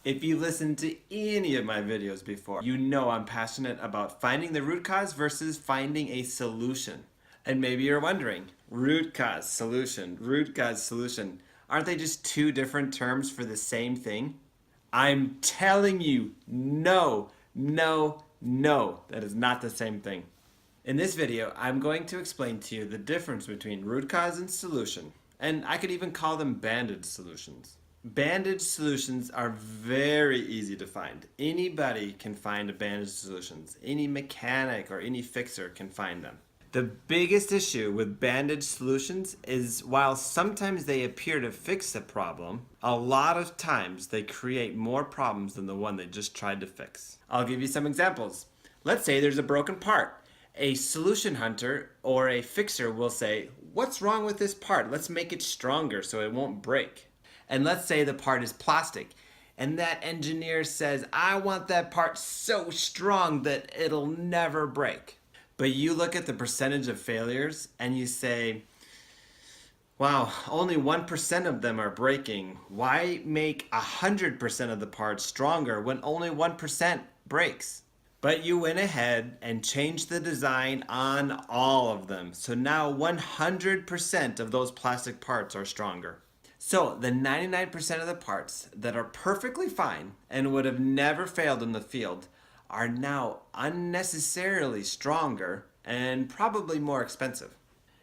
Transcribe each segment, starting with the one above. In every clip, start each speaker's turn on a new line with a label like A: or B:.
A: If you listened to any of my videos before, you know I'm passionate about finding the root cause versus finding a solution. And maybe you're wondering, root cause, solution, aren't they just two different terms for the same thing? I'm telling you, no, no, no, that is not the same thing. In this video, I'm going to explain to you the difference between root cause and solution, and I could even call them bandage solutions. Bandage solutions are very easy to find. Anybody can find a bandage solutions. Any mechanic or any fixer can find them. The biggest issue with bandage solutions is while sometimes they appear to fix the problem, a lot of times they create more problems than the one they just tried to fix. I'll give you some examples. Let's say there's a broken part. A solution hunter or a fixer will say, "What's wrong with this part? Let's make it stronger so it won't break." And let's say the part is plastic, and that engineer says, "I want that part so strong that it'll never break." But you look at the percentage of failures and you say, wow, only 1% of them are breaking. Why make 100% of the parts stronger when only 1% breaks? But you went ahead and changed the design on all of them. So now 100% of those plastic parts are stronger. So the 99% of the parts that are perfectly fine and would have never failed in the field are now unnecessarily stronger and probably more expensive.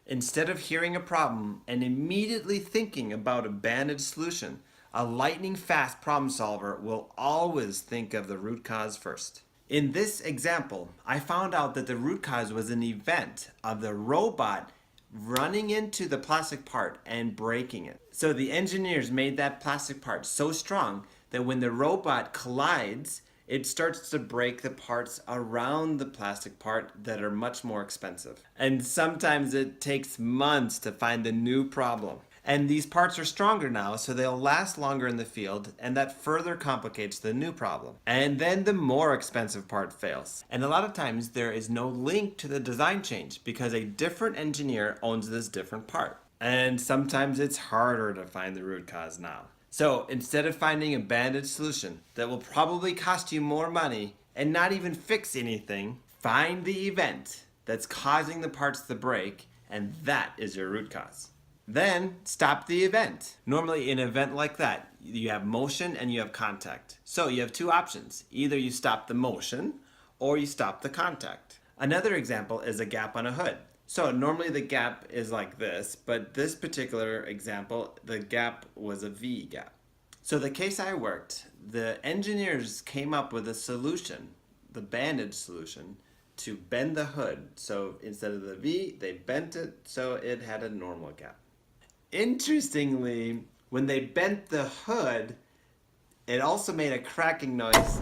A: Instead of hearing a problem and immediately thinking about a bandage solution, a lightning fast problem solver will always think of the root cause first. In this example, I found out that the root cause was an event of the robot running into the plastic part and breaking it. So the engineers made that plastic part so strong that when the robot collides, it starts to break the parts around the plastic part that are much more expensive. And sometimes it takes months to find the new problem. And these parts are stronger now, so they'll last longer in the field, and that further complicates the new problem. And then the more expensive part fails. And a lot of times there is no link to the design change because a different engineer owns this different part. And sometimes it's harder to find the root cause now. So instead of finding a bandage solution that will probably cost you more money and not even fix anything, find the event that's causing the parts to break, and that is your root cause. Then stop the event. Normally in an event like that, you have motion and you have contact. So you have two options. Either you stop the motion or you stop the contact. Another example is a gap on a hood. So normally the gap is like this, but this particular example, the gap was a V gap. So the case I worked, the engineers came up with a solution, the bandage solution, to bend the hood. So instead of the V, they bent it so it had a normal gap. Interestingly, when they bent the hood, it also made a cracking noise.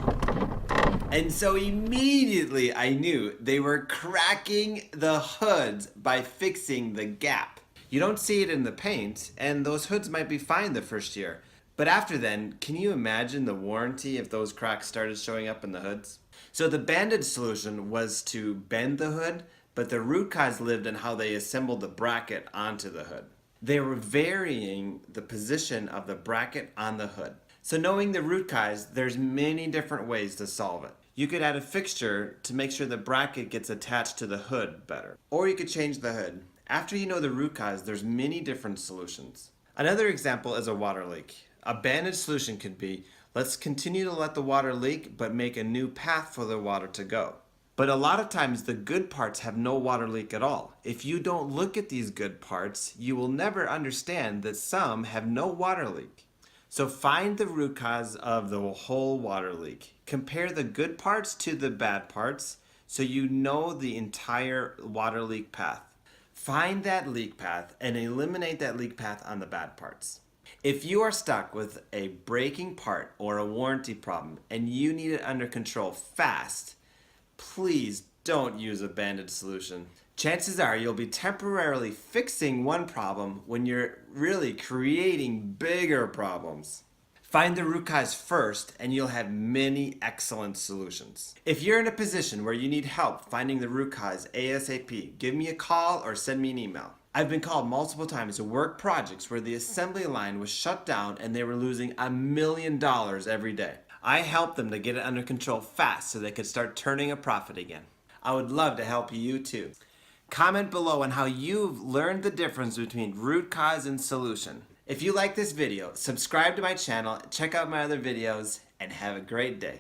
A: And so immediately I knew they were cracking the hoods by fixing the gap. You don't see it in the paint, and those hoods might be fine the first year. But after then, can you imagine the warranty if those cracks started showing up in the hoods? So the bandage solution was to bend the hood, but the root cause lived in how they assembled the bracket onto the hood. They were varying the position of the bracket on the hood. So knowing the root cause, there's many different ways to solve it. You could add a fixture to make sure the bracket gets attached to the hood better. Or you could change the hood. After you know the root cause, there's many different solutions. Another example is a water leak. A bandage solution could be, let's continue to let the water leak, but make a new path for the water to go. But a lot of times the good parts have no water leak at all. If you don't look at these good parts, you will never understand that some have no water leak. So find the root cause of the whole water leak. Compare the good parts to the bad parts so you know the entire water leak path. Find that leak path and eliminate that leak path on the bad parts. If you are stuck with a breaking part or a warranty problem and you need it under control fast, please don't use a bandage solution. Chances are you'll be temporarily fixing one problem when you're really creating bigger problems. Find the root cause first and you'll have many excellent solutions. If you're in a position where you need help finding the root cause ASAP, give me a call or send me an email. I've been called multiple times to work projects where the assembly line was shut down and they were losing $1 million every day. I helped them to get it under control fast so they could start turning a profit again. I would love to help you too. Comment below on how you've learned the difference between root cause and solution. If you like this video, subscribe to my channel, check out my other videos, and have a great day.